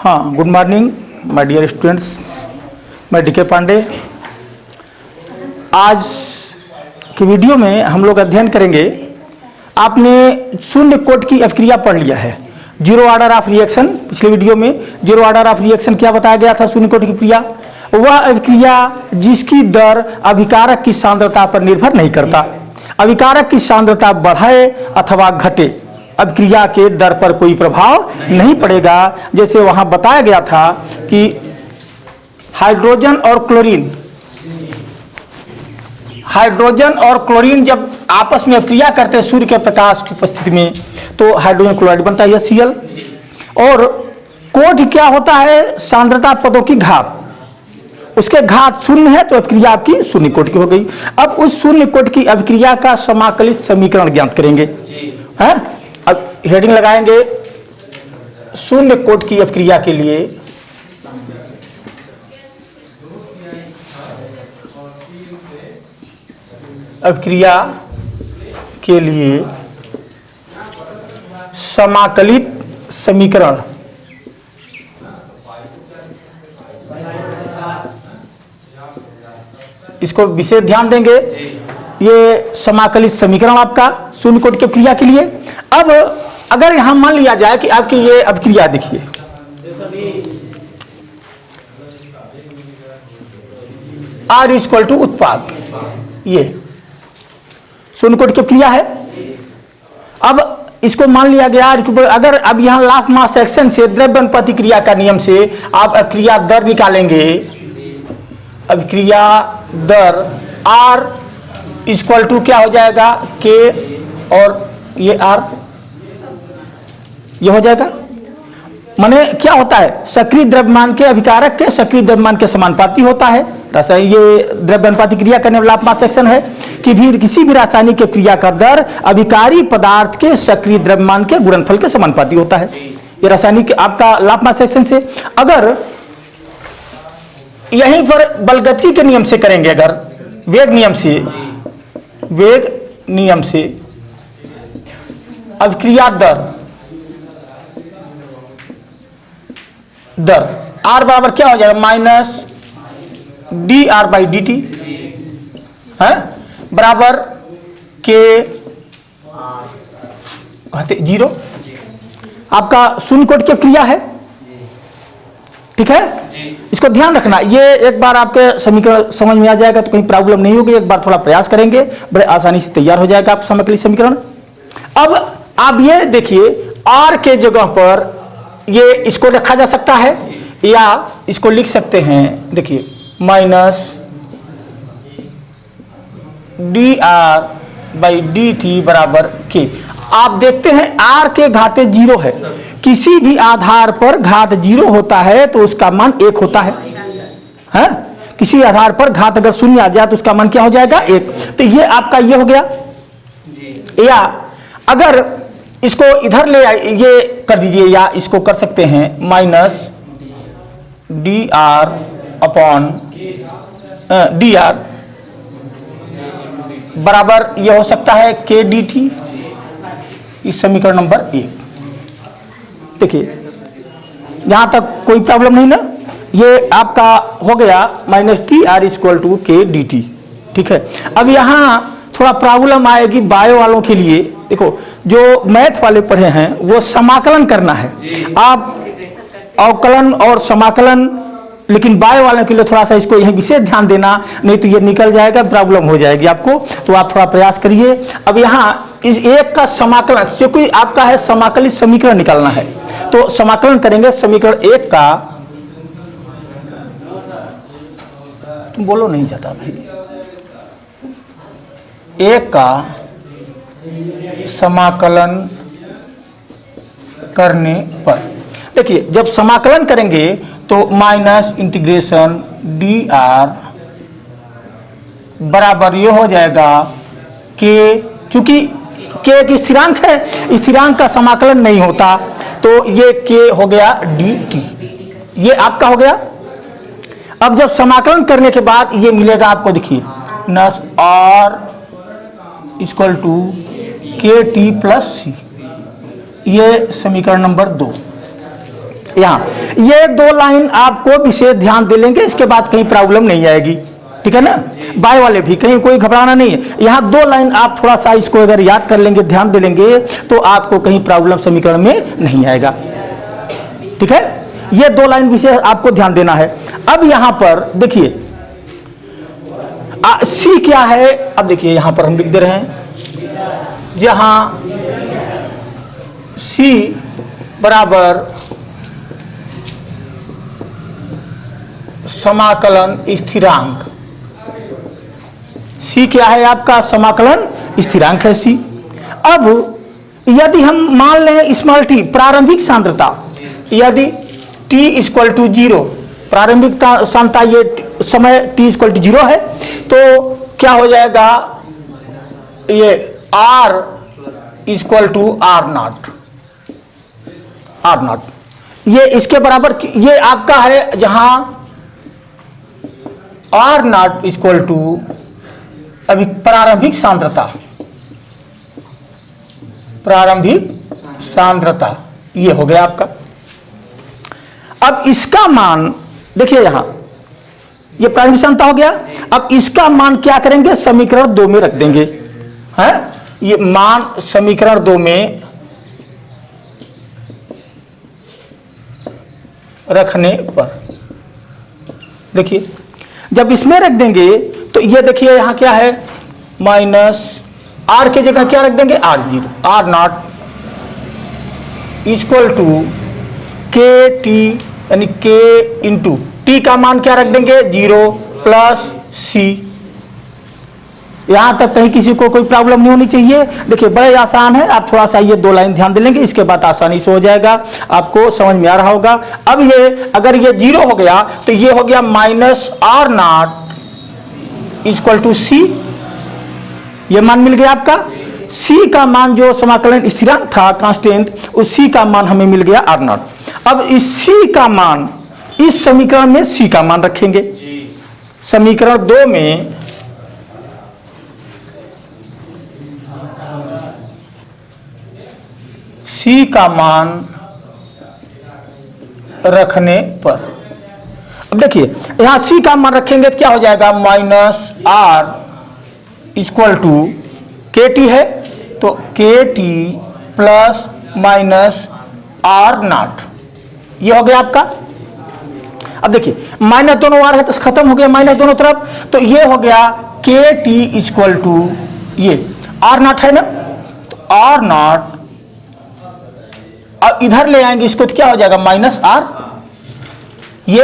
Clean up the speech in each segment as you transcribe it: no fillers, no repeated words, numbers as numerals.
हाँ, good morning my dear students. मैं D K. Pandey. आज की वीडियो में हम लोग अध्ययन करेंगे। आपने शून्य कोटि की अभिक्रिया पढ़ लिया है, जीरो ऑर्डर ऑफ रिएक्शन। पिछले वीडियो में जीरो ऑर्डर ऑफ रिएक्शन क्या बताया गया था? शून्य कोटि की क्रिया वह अभिक्रिया जिसकी दर अभिकारक की सांद्रता पर निर्भर नहीं करता। अभिकारक की सांद्रता बढ़े अथवा घटे, अभिक्रिया के दर पर कोई प्रभाव नहीं पड़ेगा। जैसे वहां बताया गया था कि हाइड्रोजन और क्लोरीन जब आपस में अभिक्रिया करते हैं सूर्य के प्रकाश की उपस्थिति में, तो हाइड्रोजन क्लोराइड बनता है Cl। और कोटि क्या होता है? सांद्रता पदों की घात। उसके घात शून्य है तो अभिक्रिया आपकी शून्य कोटि की हो गई। अब उस शून्य कोटि की अभिक्रिया का समाकलित समीकरण ज्ञात करेंगे। हैं? अब हेडिंग लगाएंगे शून्य कोटि की अभिक्रिया के लिए। अभिक्रिया के लिए समाकलित समीकरण। इसको विशेष ध्यान देंगे। ये समाकलित समीकरण आपका शून्य कोटि की अभिक्रिया के लिए। अब अगर यहां मान लिया जाए कि आपकी ये अभिक्रिया देखिए, R इक्वल टू उत्पाद, ये शून्य कोटि की अभिक्रिया है। अब इसको मान लिया गया अगर अब यहां लाफ मास एक्शन से द्रव्य अनुपात क्रिया का नियम से आप अभिक्रिया दर निकालेंगे। अभिक्रिया दर R इक्वल टू क्या हो जाएगा? K और ये R, ये हो जाएगा। माने क्या होता है? सक्रिय द्रव्यमान के अभिकारक के सक्रिय द्रव्यमान के समानुपाती होता है। ये द्रव्य अनुपाती क्रिया करने वाला लाफ मास एक्शन है कि भी किसी भी रासायनिक क्रिया का दर अभिकारी पदार्थ के सक्रिय द्रव्यमान के गुणनफल के समानुपाती होता है। ये रासायनिक आपका लाफ मास एक्शन से। अगर यहीं पर बलगति के नियम से करेंगे, अगर वेग नियम से अभिक्रिया दर R बराबर क्या हो जाएगा? माइनस dr बाई dt है बराबर K कहते 0। आपका शून्य कोटि की अभिक्रिया है, ठीक है। इसको ध्यान रखना। ये एक बार आपके समीकरण समझ में आ जाएगा तो कहीं प्रॉब्लम नहीं होगी। एक बार थोड़ा प्रयास करेंगे, बड़े आसानी से तैयार हो जाएगा आपका समाकलित समीकरण। अब आप ये देखिए, R के जगह पर ये इसको रखा जा सकता है या इसको लिख सकते हैं। देखिए माइनस dr बाई dt बराबर K। आप देखते हैं R के घाते 0 है। किसी भी आधार पर घात 0 होता है तो उसका मान 1 होता है। हैं? किसी आधार पर घात अगर शून्य आ जाए तो उसका मान क्या हो जाएगा? 1। तो ये आपका ये हो गया। या अगर इसको इधर ले ये कर दीजिए, या इसको कर सकते हैं माइनस dr अपॉन dr बराबर ये हो सकता है K dt। इस समीकरण नंबर 1। देखिए यहां तक कोई प्रॉब्लम नहीं ना। ये आपका हो गया minus dr equal to K dt, ठीक है। अब यहां थोड़ा प्रॉब्लम आएगी बायो वालों के लिए। देखो जो मैथ वाले पढ़े हैं वो समाकलन करना है। आप अवकलन और समाकलन, लेकिन बायो वालों के लिए थोड़ा सा इसको यही विशेष ध्यान देना, नहीं तो ये निकल जाएगा, प्रॉब्लम हो जाएगी आपको। तो आप थोड़ा प्रयास करिए। अब यहाँ इस एक का समाकलन, क्योंकि आपका है समाकलित समीकरण निकालना है, तो समाकलन करेंगे समीकरण 1 का। तुम बोलो नहीं जाता भाई। 1 का समाकलन करने पर देखिए, जब समाकलन करेंगे तो माइनस इंटीग्रेशन dr बराबर ये हो जाएगा K। चूंकि K एक स्थिरांक है, स्थिरांक का समाकलन नहीं होता, तो ये K हो गया dt। ये आपका हो गया। अब जब समाकलन करने के बाद ये मिलेगा आपको, देखिए नस R equal to KT plus C। ये समीकरण नंबर 2। यहाँ ये दो लाइन आपको विशेष ध्यान दे लेंगे, इसके बाद कहीं प्रॉब्लम नहीं आएगी, ठीक है ना। बाय वाले भी कहीं कोई घबराना नहीं है, यहाँ दो लाइन आप थोड़ा सा इसको अगर याद कर लेंगे, ध्यान दे लेंगे, तो आपको कहीं प्रॉब्लम समीकरण में नहीं आएगा, ठीक है। ये दो लाइन विशेष आपको ध्यान देना है। अब यहां पर देखिए सी क्या है, अब देखिए यहां पर हम लिख दे रहे हैं, जहां सी बराबर समाकलन स्थिरांक, सी क्या है आपका, समाकलन स्थिरांक है सी। अब यदि हम मान लें स्मॉल टी प्रारंभिक सांद्रता, यदि t इक्वल टू 0 प्रारंभिक सांद्रता, ये समय t इक्वल टू 0 है, तो क्या हो जाएगा, ये r equal to R naught, ये इसके बराबर, ये आपका है जहां आर नॉट इक्वल टू अभी प्रारंभिक सांद्रता, ये हो गया आपका। अब इसका मान देखिए, यहां ये प्रारंभिक सांद्रता हो गया। अब इसका मान क्या करेंगे, समीकरण 2 में रख देंगे, है ये मान समीकरण 2 में रखने पर देखिए, जब इसमें रख देंगे तो ये देखिए यहां क्या है, माइनस आर के जगह क्या रख देंगे, R0, R not equal to K T, यानी के इंटू टी का मान क्या रख देंगे, 0 प्लस सी। यहां तक कहीं किसी को कोई प्रॉब्लम नहीं होनी चाहिए। देखिए बड़े आसान है, आप थोड़ा सा ये दो लाइन ध्यान दे लेंगे, इसके बाद आसानी से हो जाएगा, आपको समझ में आ रहा होगा। अब ये अगर ये 0 हो गया तो ये हो गया minus R not equal to C, ये मान मिल गया आपका। सी का मान जो समाकलन स्थिरांक था कांस्टेंट, उस सी का मान हमें मिल गया आर नॉट। अब इस सी का मान, इस समीकरण में सी का मान रखेंगे, समीकरण 2 में सी का मान रखने पर, अब देखिए यहां सी का मान रखेंगे तो क्या हो जाएगा, minus R equal to K T है, तो K T plus minus R naught, ये हो गया आपका। अब देखिए माइनस दोनों आर है तो खत्म हो गया माइनस दोनों तरफ, तो ये हो गया के टी इक्वल टू ये आर नॉट है ना, तो आर नॉट, अब इधर ले आएंगे इसको तो क्या हो जाएगा, माइनस आर। ये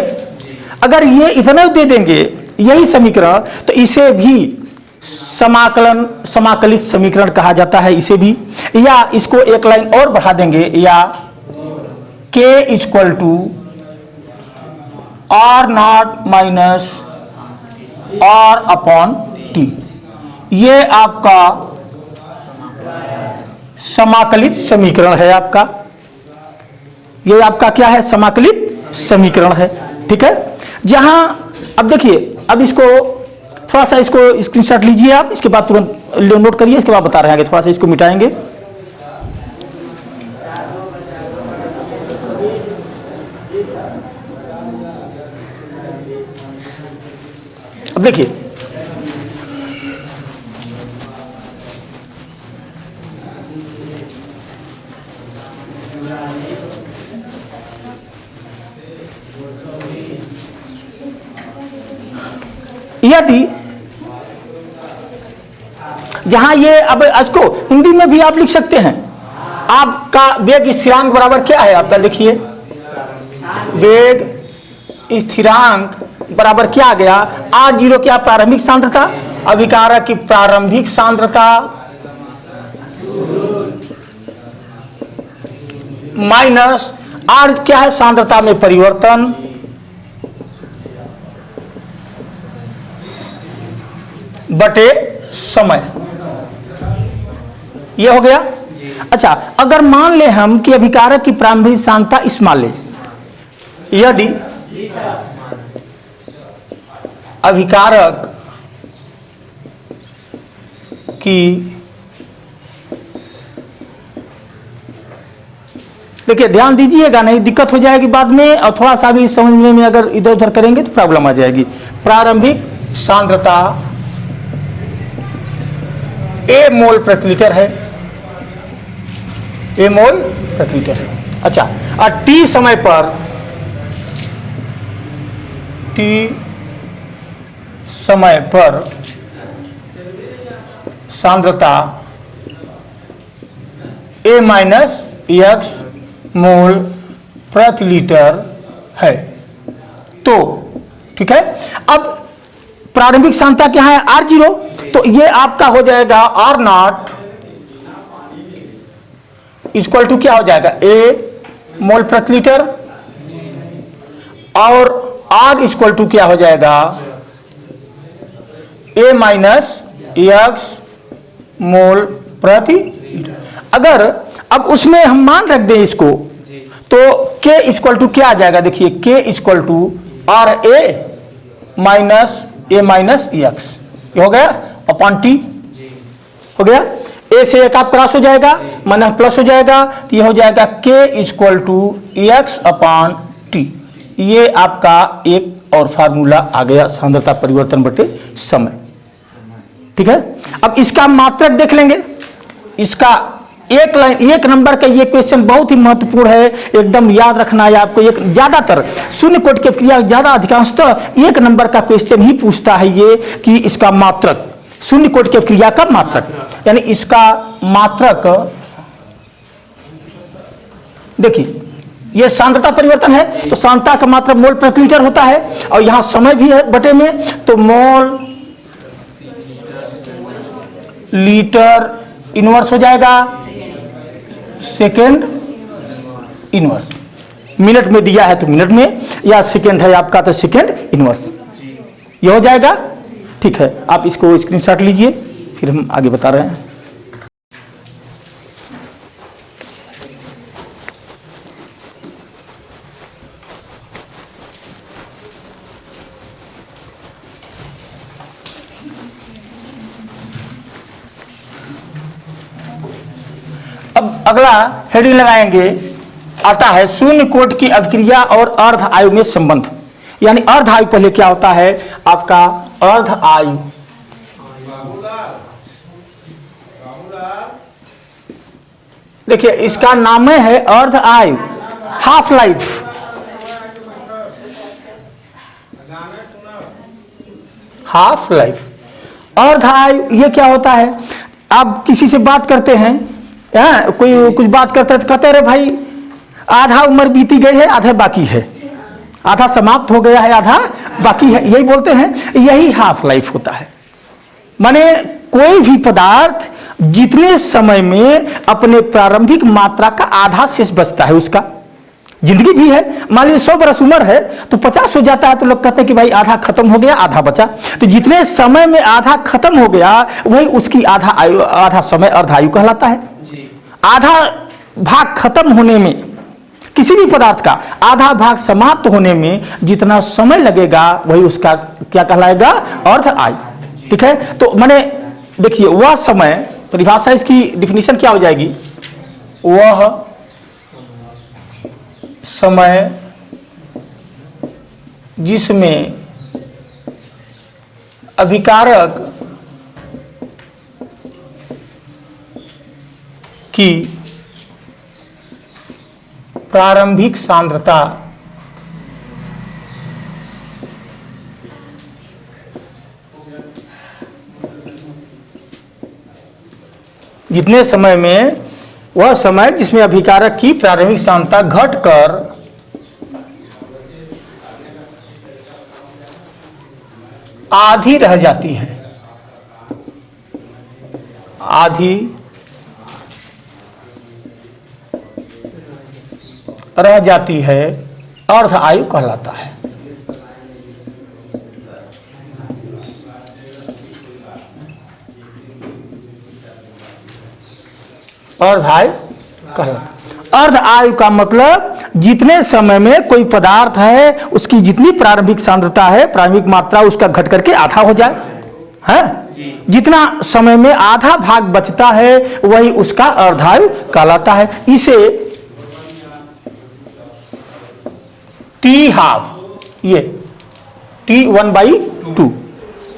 अगर ये इतना दे देंगे यही समीकरण, तो इसे भी समाकलित समीकरण कहा जाता है, इसे भी। या इसको एक लाइन और बढ़ा देंगे, या k equal to R naught minus R upon T, ये आपका समाकलित समीकरण है आपका। ये आपका क्या है, समाकलित समीकरण है, ठीक है। जहां अब देखिए, अब इसको थोड़ा सा इसको स्क्रीनशॉट लीजिए आप, इसके बाद तुरंत नोट करिए, इसके बाद बता रहे हैं, थोड़ा सा इसको मिटाएंगे। अब देखिए यदि जहां ये, अब इसको हिंदी में भी आप लिख सकते हैं, आपका वेग स्थिरांक बराबर क्या है आपका, देखिए वेग स्थिरांक बराबर क्या आ गया, R0 क्या प्रारंभिक सांद्रता, अभिकारक की प्रारंभिक सांद्रता माइनस R क्या है, सांद्रता में परिवर्तन, बटे समय, ये हो गया। अच्छा, अगर मान ले हम कि अभिकारक की प्रारंभिक सांद्रता इस मान ले, यदि अभिकारक की, देखिए ध्यान दीजिएगा, नहीं दिक्कत हो जाएगी बाद में, और थोड़ा सा भी समझने में अगर इधर उधर करेंगे तो प्रॉब्लम आ जाएगी। प्रारंभिक सांद्रता A मोल प्रति लीटर है, A मोल प्रति लीटर है। अच्छा, और T समय पर, T समय पर सांद्रता A माइनस एक्स मोल प्रति लीटर है। तो ठीक है, अब प्रारंभिक सांद्रता क्या है, R0, तो ये आपका हो जाएगा R0 इक्वल टू क्या हो जाएगा, A मोल प्रति लीटर, और R इक्वल टू क्या हो जाएगा, A माइनस एक्स मोल प्रति लीटर। अगर अब उसमें हम मान रख दें इसको, तो K इक्वल टू क्या आ जाएगा, देखिए K equal to RA minus A minus X, ये हो गया अपॉन T हो गया। A से एक आप क्रॉस हो जाएगा, माइनस प्लस हो जाएगा, तो ये हो जाएगा K equal to X upon T। ये आपका एक और फार्मूला आ गया सांद्रता परिवर्तन बटे समय। ठीक है, अब इसका मात्रक देख लेंगे। इसका एक लाइन, एक नंबर का ये क्वेश्चन बहुत ही महत्वपूर्ण है, एकदम याद रखना है आपको। एक ज्यादातर शून्य कोटि की क्रिया ज्यादा अधिकांशतः एक नंबर का क्वेश्चन ही पूछता है ये, कि इसका मात्रक, शून्य कोटि की क्रिया का मात्रक, यानी इसका मात्रक देखिए, ये सांद्रता परिवर्तन है, तो सांद्रता का मात्रक मोल प्रति लीटर होता है, और यहां समय भी है बटे में, तो मोल लीटर इनवर्स हो जाएगा सेकेंड इनवर्स। मिनट में दिया है तो मिनट में, या सेकेंड है आपका तो सेकेंड इनवर्स, ये हो जाएगा। ठीक है, आप इसको स्क्रीनशॉट लीजिए, फिर हम आगे बता रहे हैं। अब अगला हेडिंग लगाएंगे, आता है शून्य कोटि की अभिक्रिया और अर्ध आयु में संबंध। यानी अर्ध आयु पहले क्या होता है आपका, अर्ध आयु देखिए इसका नाम है अर्ध आयु, हाफ लाइफ। हाफ लाइफ, अर्ध आयु ये क्या होता है, आप किसी से बात करते हैं, कोई कुछ बात करता है तो कहते हैं अरे भाई आधा उम्र बीती गई है, आधा बाकी है, आधा समाप्त हो गया है, आधा बाकी है, यही बोलते हैं, यही हाफ लाइफ होता है। माने कोई भी पदार्थ जितने समय में अपने प्रारंभिक मात्रा का आधा शेष बचता है, उसका जिंदगी भी है। मान लीजिए 100 बरस उम्र है तो 50 हो जाता है, तो लोग कहते हैं कि भाई आधा खत्म हो गया, आधा बचा। तो जितने समय में आधा खत्म हो गया वही उसकी आधा आयु, आधा समय अर्धायु कहलाता है। आधा भाग खत्म होने में, किसी भी पदार्थ का आधा भाग समाप्त होने में जितना समय लगेगा वही उसका क्या कहलाएगा, अर्ध आयु। ठीक है, तो माने देखिए वह समय, परिभाषा इसकी डिफिनीशन क्या हो जाएगी, वह समय जिसमें अभिकारक की प्रारंभिक सांद्रता जितने समय में, वह समय जिसमें अभिकारक की प्रारंभिक सांद्रता घटकर आधी रह जाती है, आधी रह जाती है, अर्ध आयु कहलाता है। अर्ध आयु कहलाता। अर्ध आयु का मतलब जितने समय में कोई पदार्थ है उसकी जितनी प्रारंभिक सांद्रता है, प्रारंभिक मात्रा उसका घट करके आधा हो जाए, है जितना समय में आधा भाग बचता है वही उसका अर्धायु कहलाता है। इसे टी हाफ, ये टी 1/2,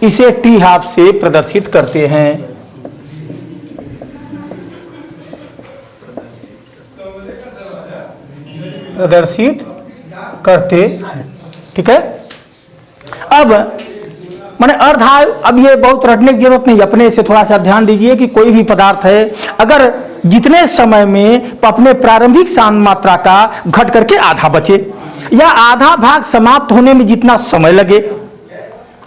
इसे टी हाफ से प्रदर्शित करते हैं। प्रदर्शित करते हैं, ठीक है। अब माने अर्धायु, अब ये बहुत रटने की जरूरत नहीं, अपने से थोड़ा सा ध्यान दीजिए कि कोई भी पदार्थ है, अगर जितने समय में अपने प्रारंभिक शांत मात्रा का घट करके आधा बचे, या आधा भाग समाप्त होने में जितना समय लगे,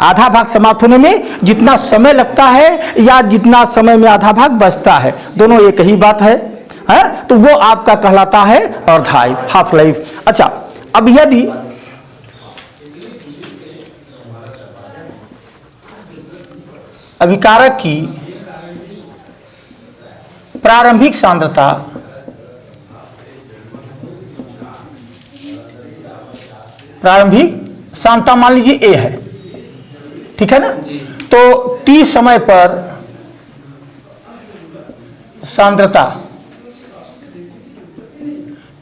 आधा भाग समाप्त होने में जितना समय लगता है या जितना समय में आधा भाग बचता है, दोनों एक ही बात है, तो वो आपका कहलाता है अर्धायु, हाफ लाइफ। अच्छा, अब यदि अभिकारक की प्रारंभिक सांद्रता मान लीजिए ए है, ठीक है ना, तो टी समय पर सांद्रता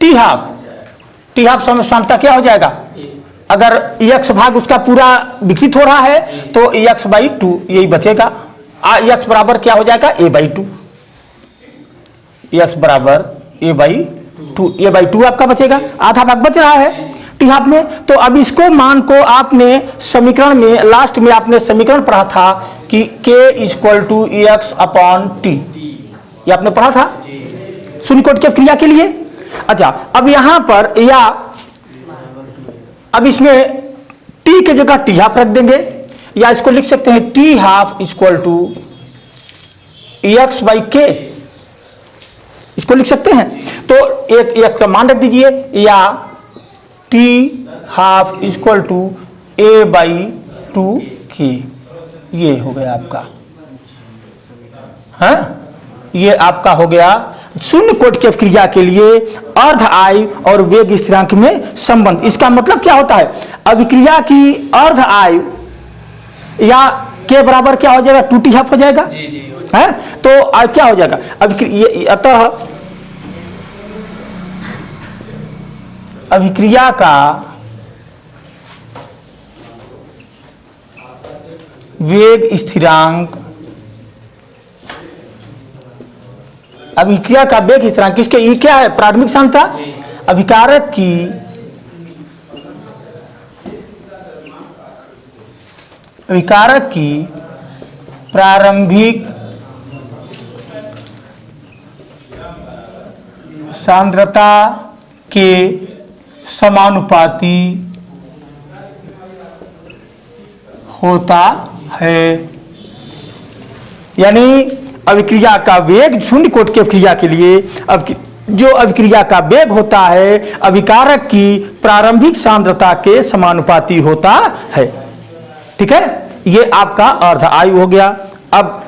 टी हाफ समय सांद्रता क्या हो जाएगा, अगर x भाग उसका पूरा विकसित हो रहा है तो x/2 यही बचेगा। x बराबर क्या हो जाएगा, a/2, x बराबर a/2 आपका बचेगा, आधा भाग बच रहा है टी हाफ में। तो अब इसको मान को आपने समीकरण में लास्ट में आपने समीकरण पढ़ा था कि k = x/t, ये आपने पढ़ा था शून्य कोटि की क्रिया के लिए। अच्छा, अब यहां पर या अब इसमें t की जगह टी हाफ रख देंगे, या इसको लिख सकते हैं टी हाफ = x/k, इसको लिख सकते हैं। तो एक का मान रख दीजिए, या टी हाफ = a/2k, ये हो गया आपका, हाँ, ये आपका हो गया शून्य कोटि की क्रिया के लिए अर्ध आयु और वेग स्थिरांक में संबंध। इसका मतलब क्या होता है, अभिक्रिया की अर्ध आयु या के बराबर क्या हो जाएगा, 2t हाफ हो जाएगा, है, तो क्या हो जाएगा अतः अभिक्रिया का वेग स्थिरांक, अभिक्रिया का वेग स्थिरांक किसके, ये क्या है, प्रारंभिक सांद्रता, अभिकारक की प्रारंभिक सांद्रता के समानुपाती होता है। यानी अभिक्रिया का वेग शून्य कोटि की क्रिया के लिए अब जो अभिक्रिया का वेग होता है अभिकारक की प्रारंभिक सांद्रता के समानुपाती होता है, ठीक है। ये आपका अर्ध आयु हो गया। अब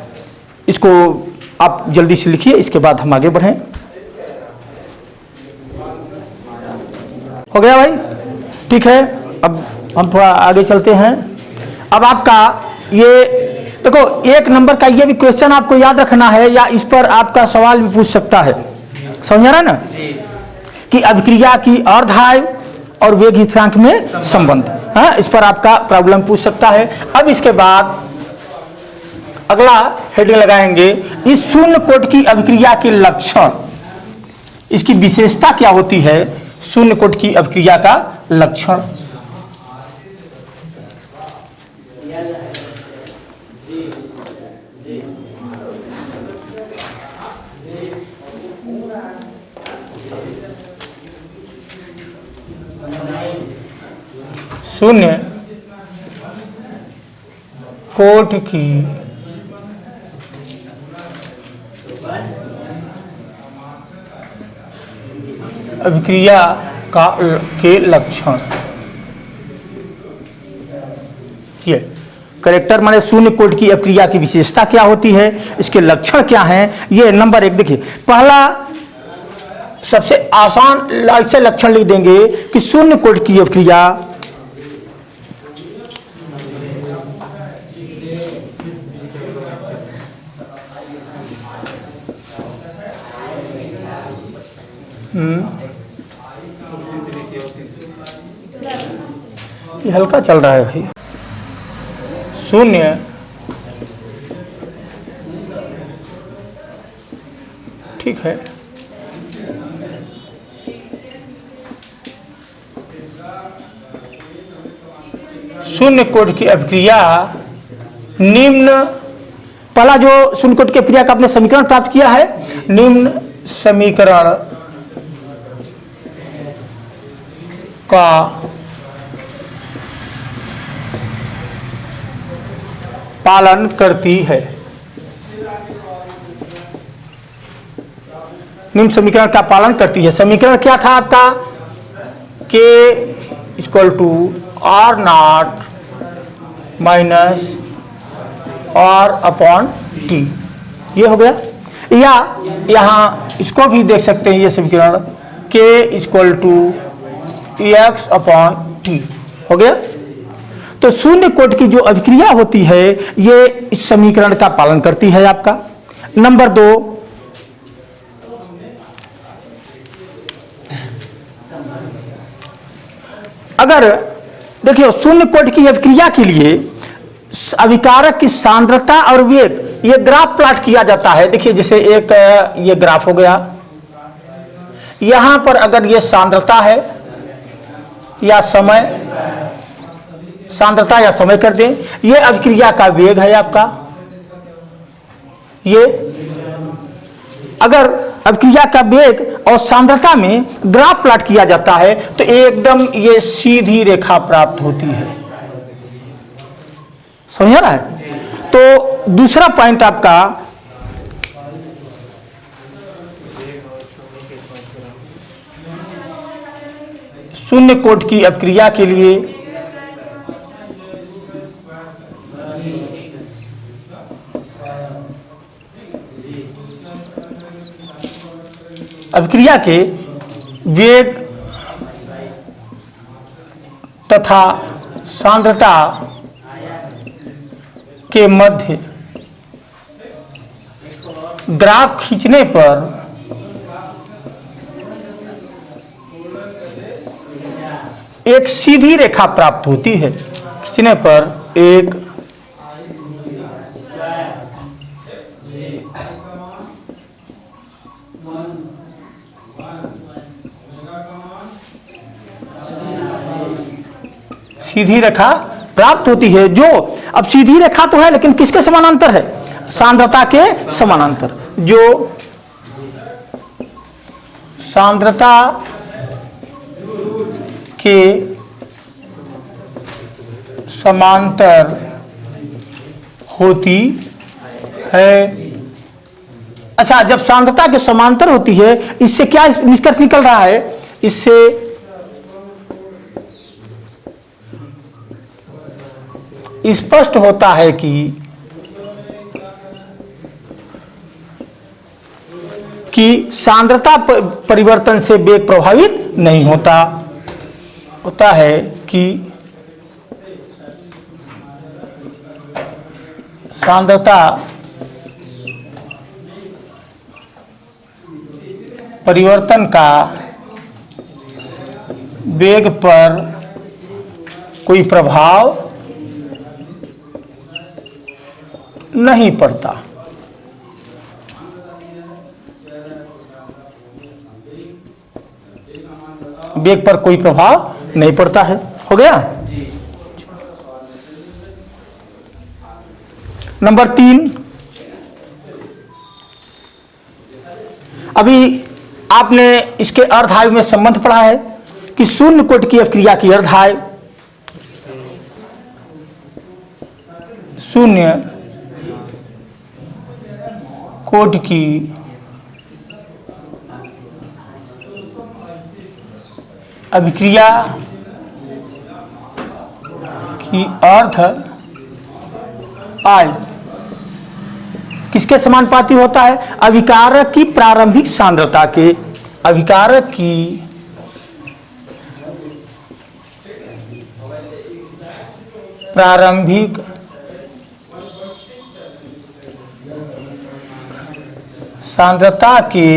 इसको आप जल्दी से लिखिए, इसके बाद हम आगे बढ़ें। हो गया भाई, ठीक है। अब हम थोड़ा आगे चलते हैं। अब आपका ये देखो, एक नंबर का ये भी क्वेश्चन आपको याद रखना है, या इस पर आपका सवाल भी पूछ सकता है, समझ रहा है ना, कि अभिक्रिया की अर्ध आयु और वेग स्थिरांक में संबंध, हाँ, इस पर आपका प्रॉब्लम पूछ सकता है। अब इसके बाद अगला हेडिंग लगाएंगे, इस शून्य कोटि की अभिक्रिया के लक्षण, इसकी विशेषता क्या होती है, शून्य कोटि की अभिक्रिया का लक्षण। शून्य कोटि की अभिक्रिया के लक्षण, ये करेक्टर माने शून्य कोटि की अभिक्रिया की विशेषता क्या होती है, इसके लक्षण क्या हैं। ये नंबर 1 देखिए, पहला सबसे आसान ऐसे लक्षण लिख देंगे कि शून्य कोटि की अभिक्रिया ये हल्का चल रहा है भाई। शून्य ठीक है, शून्य कोटि की अभिक्रिया निम्न, पहला जो शून्य कोटि की अभिक्रिया का आपने समीकरण प्राप्त किया है, निम्न समीकरण का पालन करती है। निम्न समीकरण का पालन करती है। समीकरण क्या था आपका? K equal to R naught minus R upon T, ये हो गया। या यहाँ इसको भी देख सकते हैं, ये समीकरण K equal to X upon T हो गया। तो शून्य कोटि की जो अभिक्रिया होती है ये इस समीकरण का पालन करती है आपका। नंबर 2, अगर देखिए शून्य कोटि की अभिक्रिया के लिए अभिकारक की सांद्रता और वेग, ये ग्राफ प्लॉट किया जाता है। देखिए जैसे एक ये ग्राफ हो गया, यहां पर अगर ये सांद्रता है या समय, सांद्रता या समय कर दें, ये अभिक्रिया का वेग है आपका। ये अगर अभिक्रिया का वेग और सांद्रता में ग्राफ प्लॉट किया जाता है तो एकदम ये सीधी रेखा प्राप्त होती है। समझ रहा है? तो दूसरा पॉइंट आपका शून्य कोटि की अभिक्रिया के लिए अभिक्रिया के वेग तथा सांद्रता के मध्य ग्राफ खींचने पर एक सीधी रेखा प्राप्त होती है। खींचने पर एक सीधी रेखा प्राप्त होती है, जो अब सीधी रेखा तो है लेकिन किसके समानांतर है? सांद्रता के समानांतर। जो सांद्रता के समांतर होती है। अच्छा, जब सांद्रता के समांतर होती है, इससे क्या निष्कर्ष निकल रहा है? इससे स्पष्ट होता है कि सांद्रता परिवर्तन से वेग प्रभावित नहीं होता। होता है कि सांद्रता परिवर्तन का वेग पर कोई प्रभाव नहीं पड़ता। वेग पर कोई प्रभाव नहीं पड़ता है। हो गया? नंबर 3, अभी आपने इसके अर्धायु में संबंध पढ़ा है कि शून्य कोटि की अभिक्रिया की अर्धायु शून्य कोटि की अभिक्रिया की अर्ध आयु किसके समानुपाती होता है? अभिकारक की प्रारंभिक सांद्रता के। अभिकारक की प्रारंभिक सांद्रता के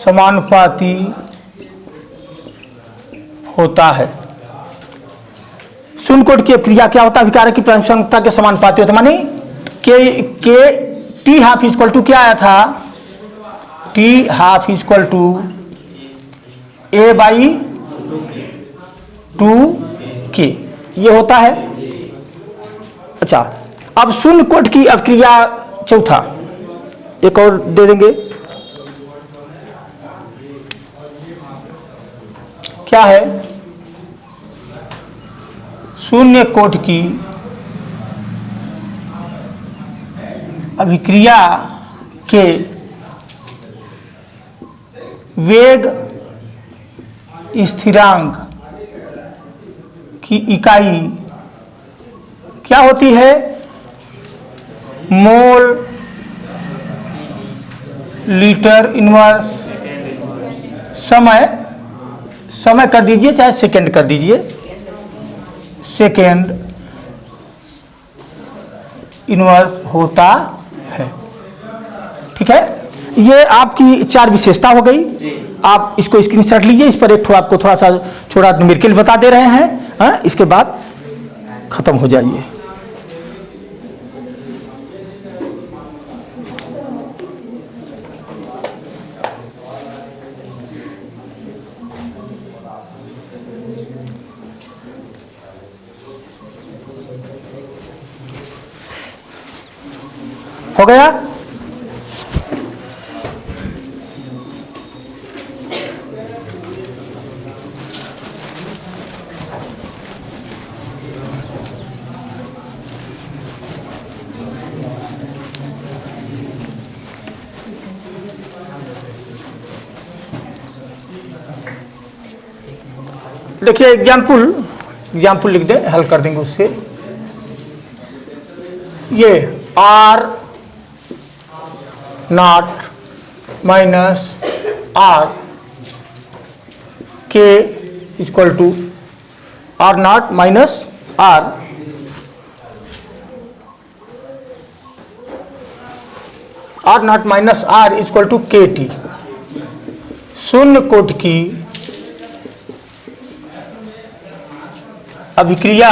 समानुपाती होता है। शून्य कोटि की क्रिया क्या होता है? अभिकारक की प्रारंभिक संख्या के समानुपाती होता है। माने के टी हाफ इक्वल टू क्या आया था? T half equal to A by 2k, ये होता है। अच्छा, अब शून्य कोटि की अभिक्रिया चौथा एक और दे देंगे, क्या है? शून्य कोटि की अभिक्रिया के वेग स्थिरांक की इकाई क्या होती है? मोल लीटर इनवर्स समय कर दीजिए, चाहे सेकंड कर दीजिए, सेकंड इनवर्स होता है। ठीक है, ये आपकी 4 विशेषता हो गई। आप इसको स्क्रीनशॉट लीजिए, इस पर एक ठो आपको थोड़ा सा छोटा न्यूमेरिकल बता दे रहे हैं, हाँ? इसके बाद खत्म हो जाइए। हो गया? देखिए एग्जाम्पल लिख दें, हल कर देंगे उससे। ये R naught minus R K equal to R naught minus R naught minus R equal to K T. शून्य कोटि की अभिक्रिया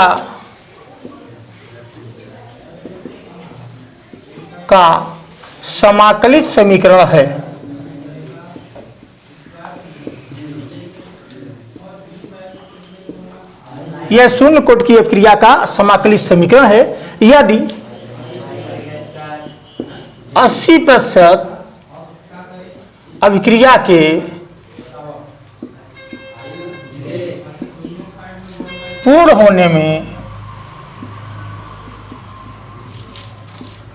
का समाकलित समीकरण है। यह शून्य कोटि की अभिक्रिया का समाकलित समीकरण है यदि 80% अभिक्रिया के पूर्ण होने में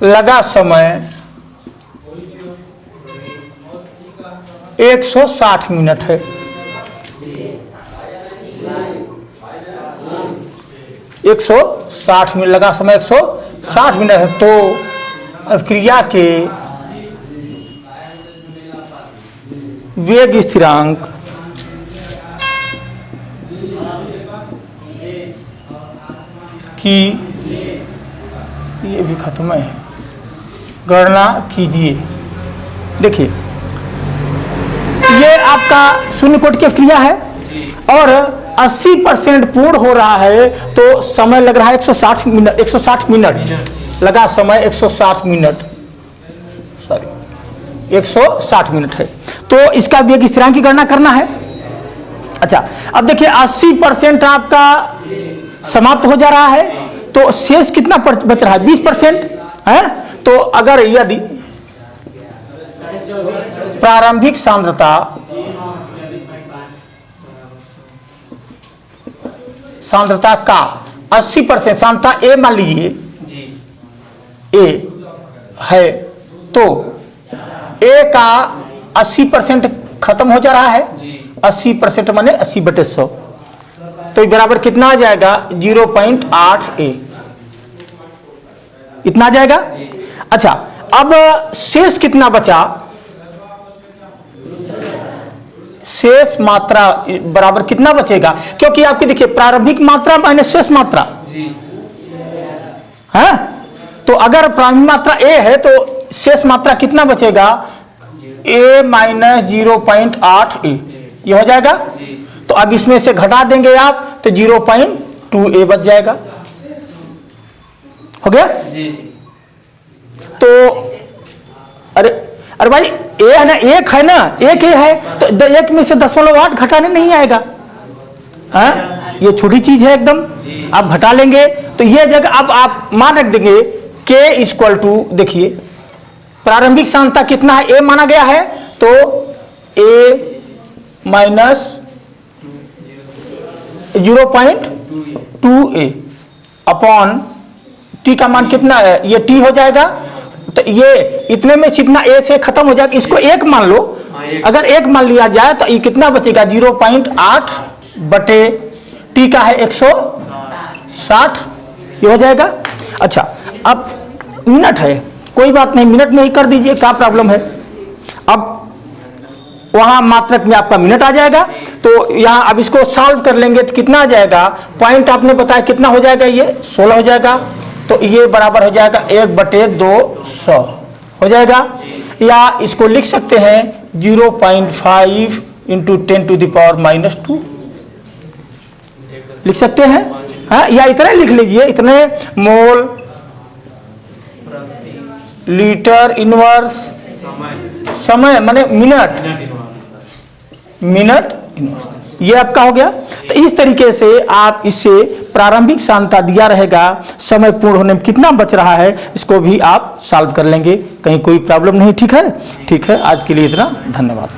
लगा समय 160 मिनट है। 160 मिनट लगा समय 160 मिनट है, तो अभिक्रिया के वेग स्थिरांक की, ये भी खत्म है, गणना कीजिए। देखिए ये आपका शून्य कोटि की अभिक्रिया है और 80% पूर्ण हो रहा है, तो समय लग रहा है 160 मिनट। 160 मिनट लगा समय 160 मिनट, सॉरी 160 मिनट है, तो इसका वेग स्थिरांक की गणना करना है। अच्छा, अब देखिए 80% आपका समाप्त हो जा रहा है, तो शेष कितना बच रहा है? 20% है। तो अगर यदि प्रारंभिक सांद्रता का 80% सांद्रता ए मान लीजिए ए है, तो ए का 80% खत्म हो जा रहा है। 80% माने 80/100, तो बराबर कितना आ जाएगा? 0.8 ए, इतना आ जाएगा। अच्छा, अब शेष कितना बचा? शेष मात्रा बराबर कितना बचेगा? क्योंकि आपकी देखिए प्रारंभिक मात्रा माइनस शेष मात्रा है, तो अगर प्रारंभिक मात्रा ए है तो शेष मात्रा कितना बचेगा? a माइनस 0.8 ए, ये हो जाएगा। तो अब इसमें से घटा देंगे आप तो 0.2 ए बच जाएगा। हो गया जी। तो अरे भाई ए है ना, एक है ना, एक ए है तो एक में से 0.8 घटाने नहीं आएगा। हाँ, ये छोटी चीज है एकदम, आप घटा लेंगे तो ये जगह अब आप मान रख देंगे k इक्वल टू, देखिए प्रारंभिक सांद्रता कितना है, a माना गया है तो a minus 0.2 A upon t का मान कितना है, ये t हो जाएगा। तो ये इतने में जितना a से खत्म हो जाएगा, इसको एक मान लो, अगर एक मान लिया जाए तो ये कितना बचेगा 0.8 बटे t का है 160, ये हो जाएगा। अच्छा अब मिनट है, कोई बात नहीं, मिनट में ही कर दीजिए, क्या प्रॉब्लम है। अब वहां मात्रक में आपका मिनट आ जाएगा, तो यहाँ अब इसको सॉल्व कर लेंगे तो कितना आ जाएगा, पॉइंट आपने बताया कितना हो जाएगा, ये 16 हो जाएगा। तो ये बराबर हो जाएगा 1/200 हो जाएगा, या इसको लिख सकते हैं 0.5 × 10⁻⁻² लिख सकते हैं। हाँ, या इतने लिख लीजिए, इतने मोल लीटर इनवर्स समय माने मिनट इनवर्स, ये आपका हो गया। तो इस तरीके से आप इससे प्रारंभिक सांद्रता दिया रहेगा, समय पूर्ण होने में कितना बच रहा है, इसको भी आप सॉल्व कर लेंगे, कहीं कोई प्रॉब्लम नहीं। ठीक है, ठीक है, आज के लिए इतना, धन्यवाद।